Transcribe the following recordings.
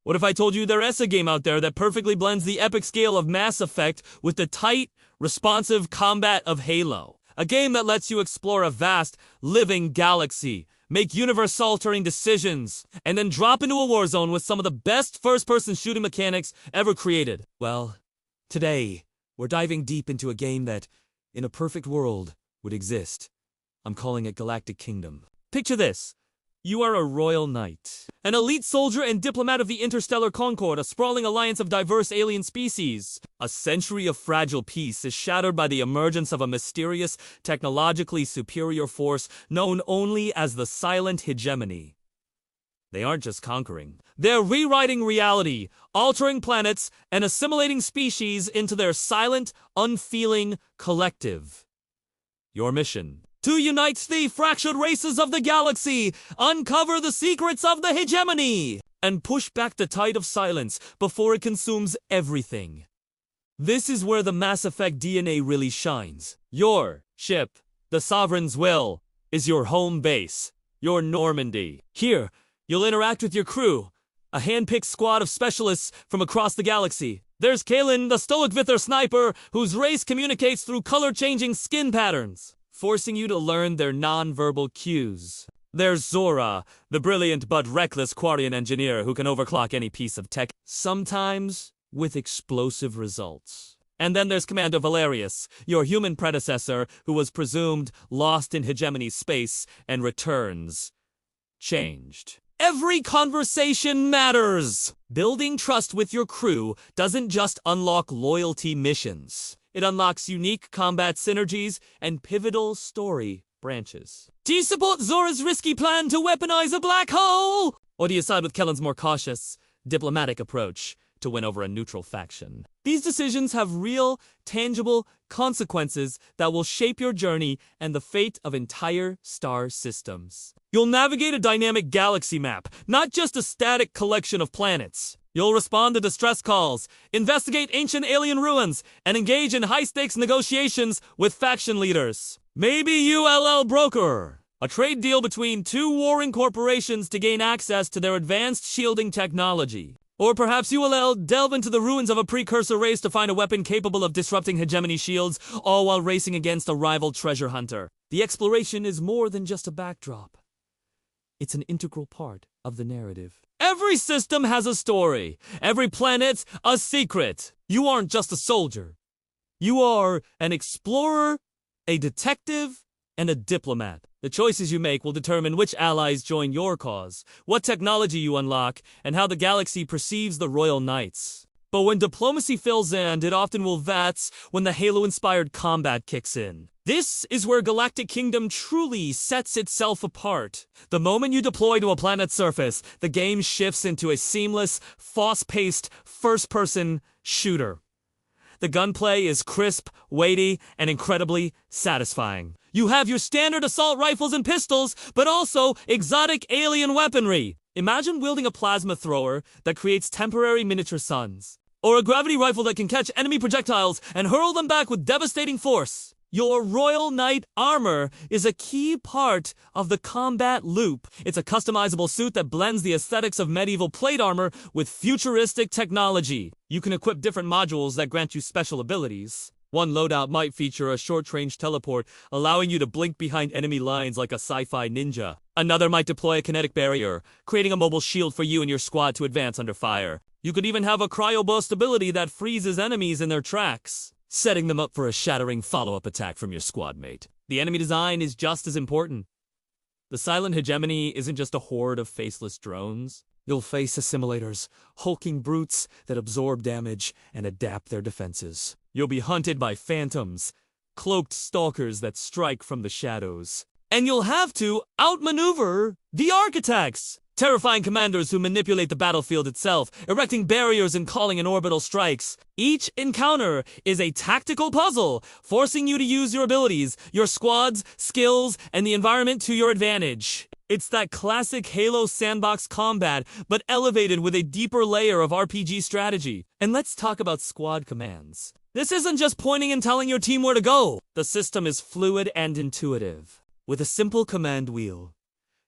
What if I told you there is a game out there that perfectly blends the epic scale of Mass Effect with the tight, responsive combat of Halo? A game that lets you explore a vast, living galaxy, make universe-altering decisions, and then drop into a war zone with some of the best first-person shooting mechanics ever created. Well, today, we're diving deep into a game that, in a perfect world, would exist. I'm calling it Galactic Kingdom. Picture this. You are a royal knight, an elite soldier and diplomat of the Interstellar Concord, a sprawling alliance of diverse alien species. A century of fragile peace is shattered by the emergence of a mysterious, technologically superior force known only as the Silent Hegemony. They aren't just conquering. They're rewriting reality, altering planets, and assimilating species into their silent, unfeeling collective. Your mission: to unite the fractured races of the galaxy, uncover the secrets of the hegemony, and push back the tide of silence before it consumes everything. This is where the Mass Effect DNA really shines. Your ship, the Sovereign's Will, is your home base, your Normandy. Here, you'll interact with your crew, a hand-picked squad of specialists from across the galaxy. There's Kalen, the stoic Vither sniper, whose race communicates through color-changing skin patterns, forcing you to learn their non-verbal cues. There's Zora, the brilliant but reckless Quarian engineer who can overclock any piece of tech, sometimes with explosive results. And then there's Commander Valerius, your human predecessor who was presumed lost in hegemony space and returns changed. Every conversation matters! Building trust with your crew doesn't just unlock loyalty missions. It unlocks unique combat synergies and pivotal story branches. Do you support Zora's risky plan to weaponize a black hole? Or do you side with Kellen's more cautious, diplomatic approach to win over a neutral faction? These decisions have real, tangible consequences that will shape your journey and the fate of entire star systems. You'll navigate a dynamic galaxy map, not just a static collection of planets. You'll respond to distress calls, investigate ancient alien ruins, and engage in high-stakes negotiations with faction leaders. Maybe ULL broker, a trade deal between two warring corporations to gain access to their advanced shielding technology. Or perhaps ULL delve into the ruins of a precursor race to find a weapon capable of disrupting hegemony shields, all while racing against a rival treasure hunter. The exploration is more than just a backdrop. It's an integral part of the narrative. Every system has a story. Every planet, a secret. You aren't just a soldier. You are an explorer, a detective, and a diplomat. The choices you make will determine which allies join your cause, what technology you unlock, and how the galaxy perceives the Royal Knights. But when diplomacy fails and it often will, that's when the Halo-inspired combat kicks in. This is where Galactic Kingdom truly sets itself apart. The moment you deploy to a planet's surface, the game shifts into a seamless, fast-paced, first-person shooter. The gunplay is crisp, weighty, and incredibly satisfying. You have your standard assault rifles and pistols, but also exotic alien weaponry. Imagine wielding a plasma thrower that creates temporary miniature suns, or a gravity rifle that can catch enemy projectiles and hurl them back with devastating force. Your Royal Knight armor is a key part of the combat loop. It's a customizable suit that blends the aesthetics of medieval plate armor with futuristic technology. You can equip different modules that grant you special abilities. One loadout might feature a short-range teleport, allowing you to blink behind enemy lines like a sci-fi ninja. Another might deploy a kinetic barrier, creating a mobile shield for you and your squad to advance under fire. You could even have a cryo-burst ability that freezes enemies in their tracks, setting them up for a shattering follow-up attack from your squad mate. The enemy design is just as important. The Silent Hegemony isn't just a horde of faceless drones. You'll face assimilators, hulking brutes that absorb damage and adapt their defenses. You'll be hunted by phantoms, cloaked stalkers that strike from the shadows. And you'll have to outmaneuver the architects, terrifying commanders who manipulate the battlefield itself, erecting barriers and calling in orbital strikes. Each encounter is a tactical puzzle, forcing you to use your abilities, your squad's skills, and the environment to your advantage. It's that classic Halo sandbox combat, but elevated with a deeper layer of RPG strategy. And let's talk about squad commands. This isn't just pointing and telling your team where to go. The system is fluid and intuitive. With a simple command wheel,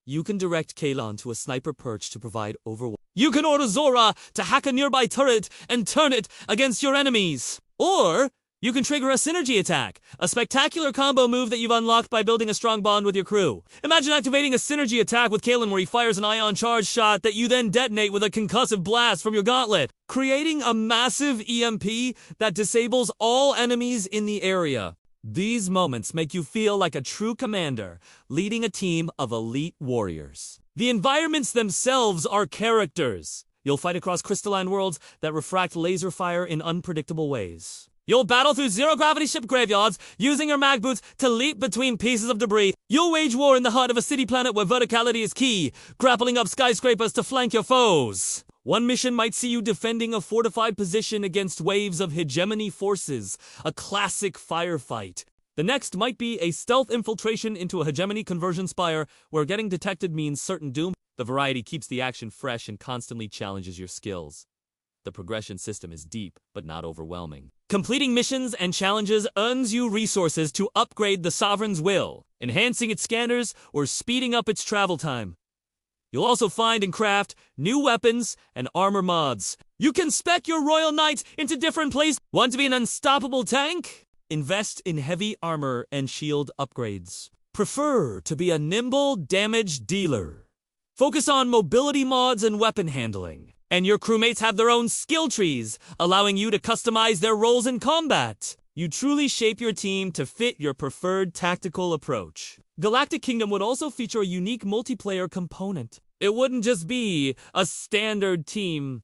You can direct Kalon to a sniper perch to provide overwatch. You can order Zora to hack a nearby turret and turn it against your enemies. Or you can trigger a synergy attack, a spectacular combo move that you've unlocked by building a strong bond with your crew. Imagine activating a synergy attack with Kalon where he fires an ion charge shot that you then detonate with a concussive blast from your gauntlet, creating a massive EMP that disables all enemies in the area. These moments make you feel like a true commander, leading a team of elite warriors. The environments themselves are characters. You'll fight across crystalline worlds that refract laser fire in unpredictable ways. You'll battle through zero-gravity ship graveyards, using your mag boots to leap between pieces of debris. You'll wage war in the heart of a city planet where verticality is key, grappling up skyscrapers to flank your foes. One mission might see you defending a fortified position against waves of hegemony forces, a classic firefight. The next might be a stealth infiltration into a hegemony conversion spire where getting detected means certain doom. The variety keeps the action fresh and constantly challenges your skills. The progression system is deep, but not overwhelming. Completing missions and challenges earns you resources to upgrade the Sovereign's will, enhancing its scanners or speeding up its travel time. You'll also find and craft new weapons and armor mods. You can spec your Royal Knights into different places. Want to be an unstoppable tank? Invest in heavy armor and shield upgrades. Prefer to be a nimble damage dealer. Focus on mobility mods and weapon handling. And your crewmates have their own skill trees, allowing you to customize their roles in combat. You truly shape your team to fit your preferred tactical approach. Galactic Kingdom would also feature a unique multiplayer component. It wouldn't just be a standard team.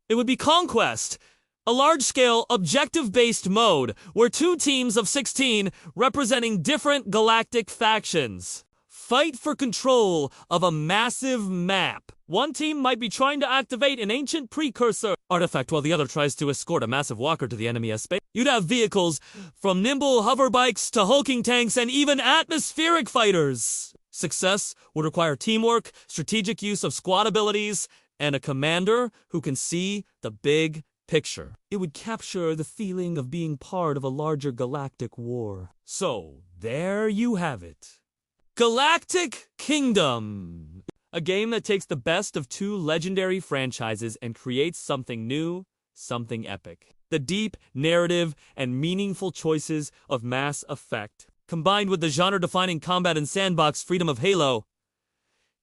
It would be Conquest, a large-scale, objective-based mode where 2 teams of 16 representing different galactic factions fight for control of a massive map. One team might be trying to activate an ancient precursor artifact while the other tries to escort a massive walker to the enemy space. You'd have vehicles from nimble hover bikes to hulking tanks and even atmospheric fighters. Success would require teamwork, strategic use of squad abilities, and a commander who can see the big picture. It would capture the feeling of being part of a larger galactic war. So, there you have it. Galactic Kingdom. A game that takes the best of 2 legendary franchises and creates something new, something epic. The deep narrative and meaningful choices of Mass Effect, combined with the genre-defining combat and sandbox freedom of Halo,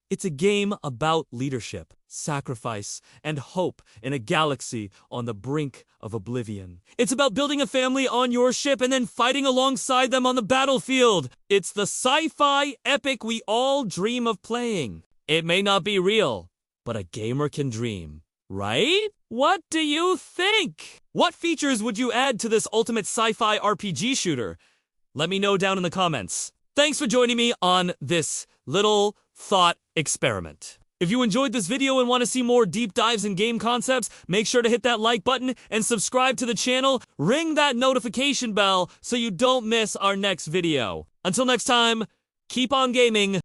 it's a game about leadership, sacrifice, and hope in a galaxy on the brink of oblivion. It's about building a family on your ship and then fighting alongside them on the battlefield. It's the sci-fi epic we all dream of playing. It may not be real, but a gamer can dream, right? What do you think? What features would you add to this ultimate sci-fi RPG shooter? Let me know down in the comments. Thanks for joining me on this little thought experiment. If you enjoyed this video and want to see more deep dives in game concepts, make sure to hit that like button and subscribe to the channel. Ring that notification bell so you don't miss our next video. Until next time, keep on gaming.